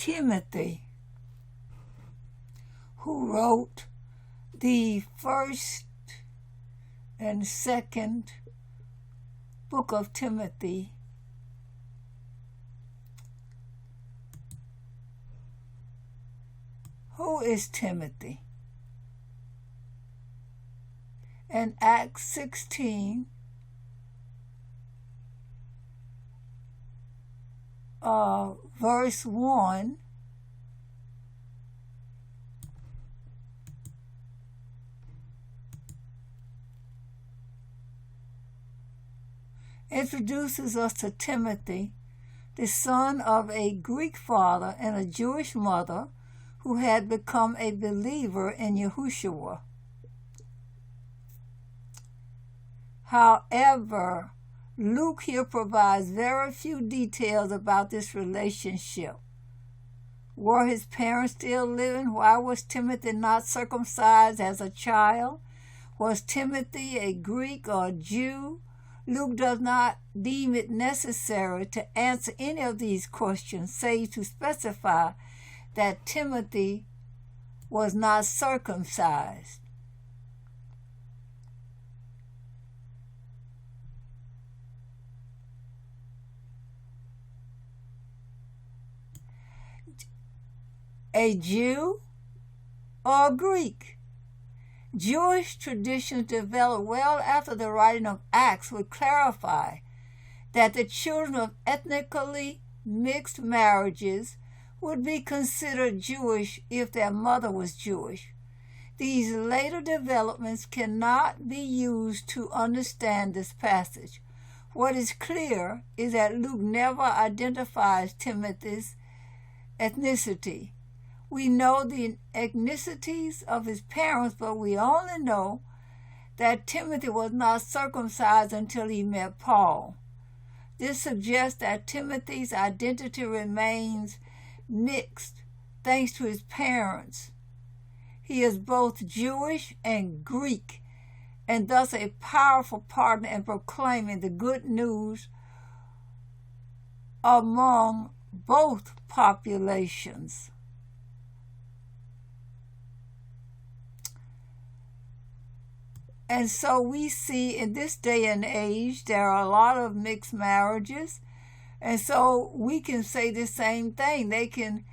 Timothy, who wrote the first and second book of Timothy, who is Timothy? In Acts 16, verse 1, introduces us to Timothy, the son of a Greek father and a Jewish mother who had become a believer in Yahoshua. However, Luke here provides very few details about this relationship. Were his parents still living? Why was Timothy not circumcised as a child? Was Timothy a Greek or a Jew? Luke does not deem it necessary to answer any of these questions, save to specify that Timothy was not circumcised. A Jew or a Greek? Jewish traditions developed well after the writing of Acts would clarify that the children of ethnically mixed marriages would be considered Jewish if their mother was Jewish. These later developments cannot be used to understand this passage. What is clear is that Luke never identifies Timothy's ethnicity. We know the ethnicities of his parents, but we only know that Timothy was not circumcised until he met Paul. This suggests that Timothy's identity remains mixed thanks to his parents. He is both Jewish and Greek, and thus a powerful partner in proclaiming the good news among both populations. And so we see in this day and age, there are a lot of mixed marriages. And so we can say the same thing. They can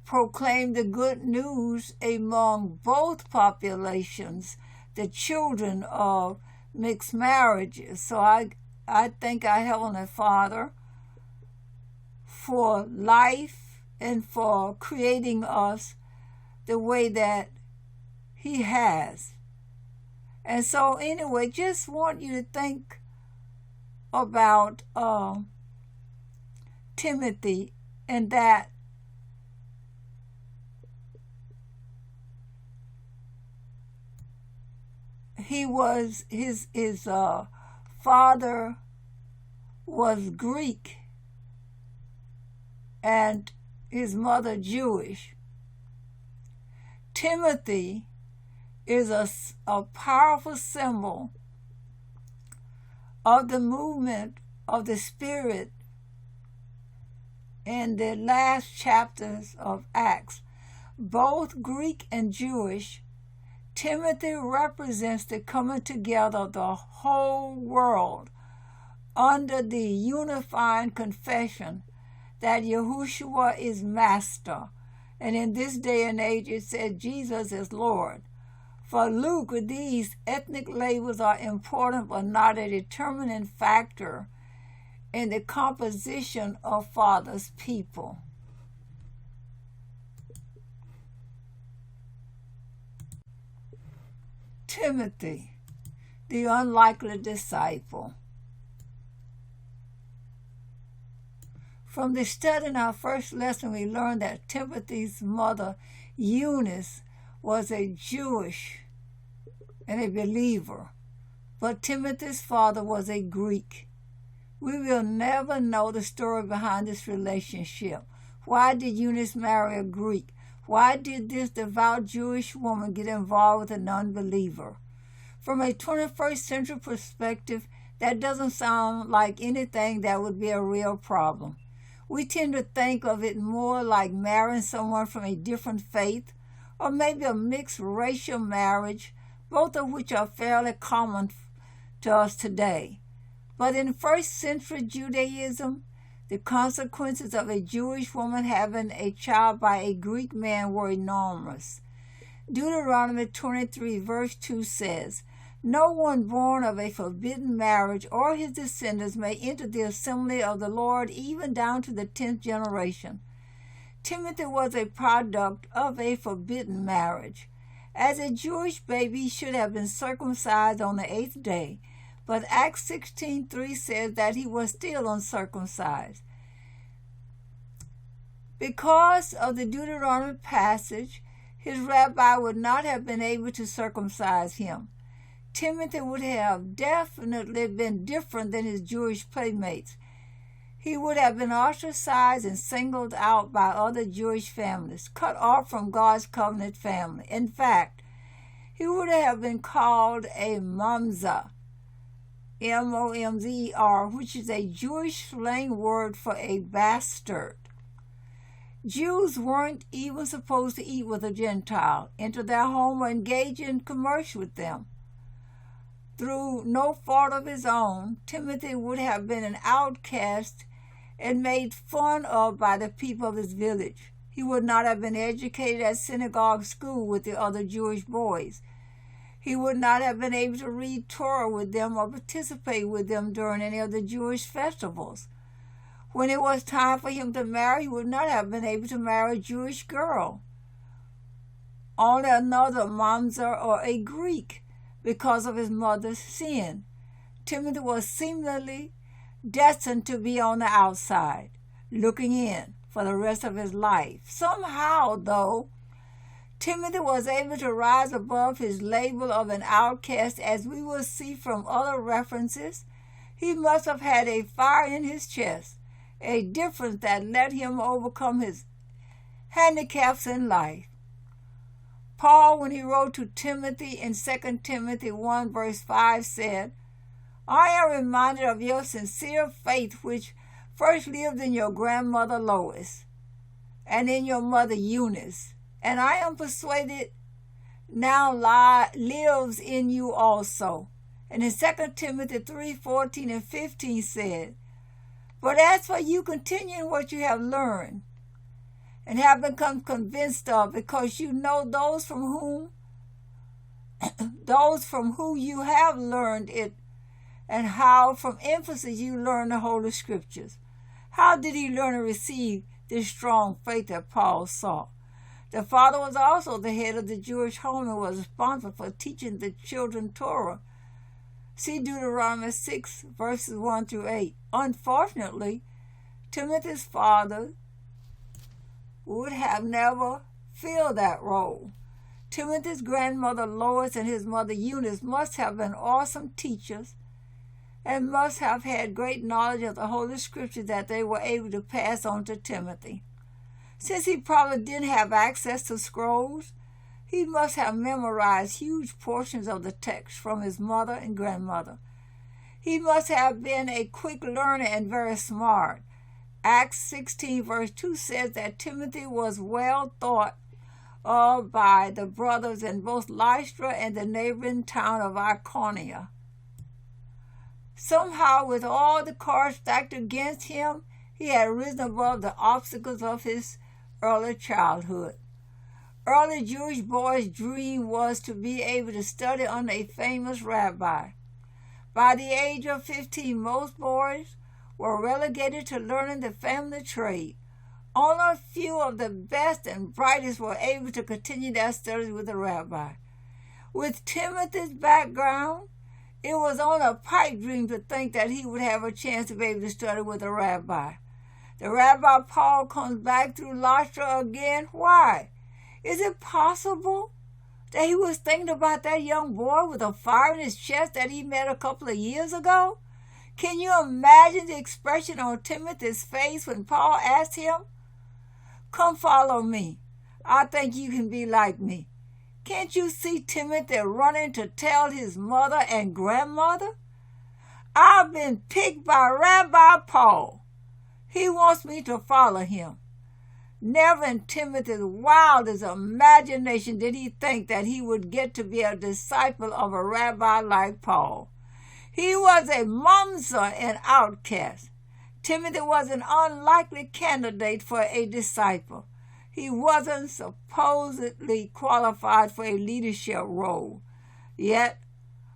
proclaim the good news among both populations, the children of mixed marriages. So I thank our Heavenly Father for life and for creating us the way that He has. And so anyway, just want you to think about Timothy, and that he was his father was Greek and his mother Jewish. Timothy is a powerful symbol of the movement of the Spirit in the last chapters of Acts. Both Greek and Jewish, Timothy represents the coming together of the whole world under the unifying confession that Yahushua is Master. And in this day and age, it said Jesus is Lord. For Luke, these ethnic labels are important but not a determining factor in the composition of Father's people. Timothy, the unlikely disciple. From the study in our first lesson, we learned that Timothy's mother, Eunice, was a Jewish and a believer, but Timothy's father was a Greek. We will never know the story behind this relationship. Why did Eunice marry a Greek? Why did this devout Jewish woman get involved with a non-believer? From a 21st century perspective, that doesn't sound like anything that would be a real problem. We tend to think of it more like marrying someone from a different faith, or maybe a mixed racial marriage, both of which are fairly common to us today. But in first century Judaism, the consequences of a Jewish woman having a child by a Greek man were enormous. Deuteronomy 23 verse 2 says, "No one born of a forbidden marriage or his descendants may enter the assembly of the Lord even down to the 10th generation." Timothy was a product of a forbidden marriage. As a Jewish baby, he should have been circumcised on the 8th day, but Acts 16:3 says that he was still uncircumcised. Because of the Deuteronomy passage, his rabbi would not have been able to circumcise him. Timothy would have definitely been different than his Jewish playmates. He would have been ostracized and singled out by other Jewish families, cut off from God's covenant family. In fact, he would have been called a mamzer, M-O-M-Z-E-R, which is a Jewish slang word for a bastard. Jews weren't even supposed to eat with a Gentile, enter their home, or engage in commerce with them. Through no fault of his own, Timothy would have been an outcast and made fun of by the people of his village. He would not have been educated at synagogue school with the other Jewish boys. He would not have been able to read Torah with them or participate with them during any of the Jewish festivals. When it was time for him to marry, he would not have been able to marry a Jewish girl, only another mamzer or a Greek, because of his mother's sin. Timothy was seemingly destined to be on the outside, looking in for the rest of his life. Somehow, though, Timothy was able to rise above his label of an outcast, as we will see from other references. He must have had a fire in his chest, a difference that let him overcome his handicaps in life. Paul, when he wrote to Timothy in 2 Timothy 1 verse 5, said, "I am reminded of your sincere faith, which first lived in your grandmother Lois and in your mother Eunice, and I am persuaded now lives in you also." And in 2 Timothy 3:14 and 15 said, "But as for you, continue in what you have learned and have become convinced of, because you know those from whom you have learned it, and how from emphasis you learn the Holy Scriptures." How did he learn and receive this strong faith that Paul saw? The father was also the head of the Jewish home and was responsible for teaching the children Torah. See Deuteronomy 6, verses 1 through 8. Unfortunately, Timothy's father would have never filled that role. Timothy's grandmother Lois and his mother Eunice must have been awesome teachers and must have had great knowledge of the Holy Scriptures that they were able to pass on to Timothy. Since he probably didn't have access to scrolls, he must have memorized huge portions of the text from his mother and grandmother. He must have been a quick learner and very smart. Acts 16 verse 2 says that Timothy was well thought of by the brothers in both Lystra and the neighboring town of Iconium. Somehow, with all the cards stacked against him, he had risen above the obstacles of his early childhood. Early Jewish boys' dream was to be able to study under a famous rabbi. By the age of 15, most boys were relegated to learning the family trade. Only a few of the best and brightest were able to continue their studies with the rabbi. With Timothy's background, it was only a pipe dream to think that he would have a chance to be able to study with a rabbi. The Rabbi Paul comes back through Lystra again. Why? Is it possible that he was thinking about that young boy with a fire in his chest that he met a couple of years ago? Can you imagine the expression on Timothy's face when Paul asked him, "Come follow me. I think you can be like me." Can't you see Timothy running to tell his mother and grandmother, "I've been picked by Rabbi Paul"? He wants me to follow him. Never in Timothy's wildest imagination did he think that he would get to be a disciple of a rabbi like Paul. He was a mumser and outcast. Timothy was an unlikely candidate for a disciple. He wasn't supposedly qualified for a leadership role. Yet,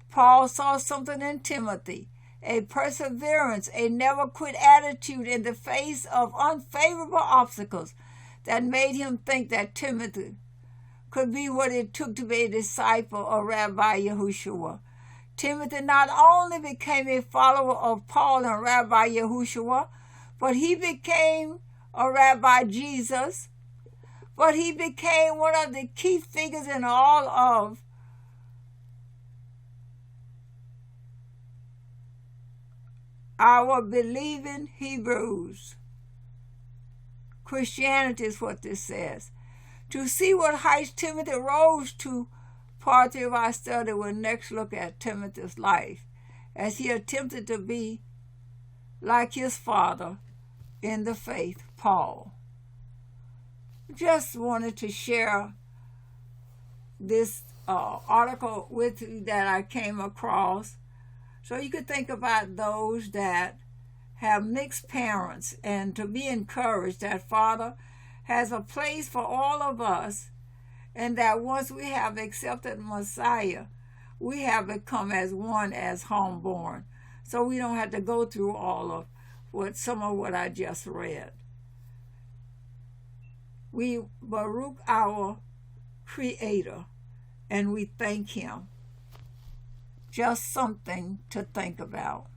Paul saw something in Timothy, a perseverance, a never-quit attitude in the face of unfavorable obstacles that made him think that Timothy could be what it took to be a disciple of Rabbi Yahoshua. Timothy not only became a follower of Paul and Rabbi Yahoshua, but he became a Rabbi Jesus, but he became one of the key figures in all of our believing Hebrews. Christianity is what this says. To see what heights Timothy rose to, part of our study will next look at Timothy's life as he attempted to be like his father in the faith, Paul. Just wanted to share this article with you that I came across so you could think about those that have mixed parents and to be encouraged that Father has a place for all of us, and that once we have accepted Messiah, we have become as one as homeborn. So we don't have to go through all of some of what I just read. We Baruch our Creator, and we thank him. Just something to think about.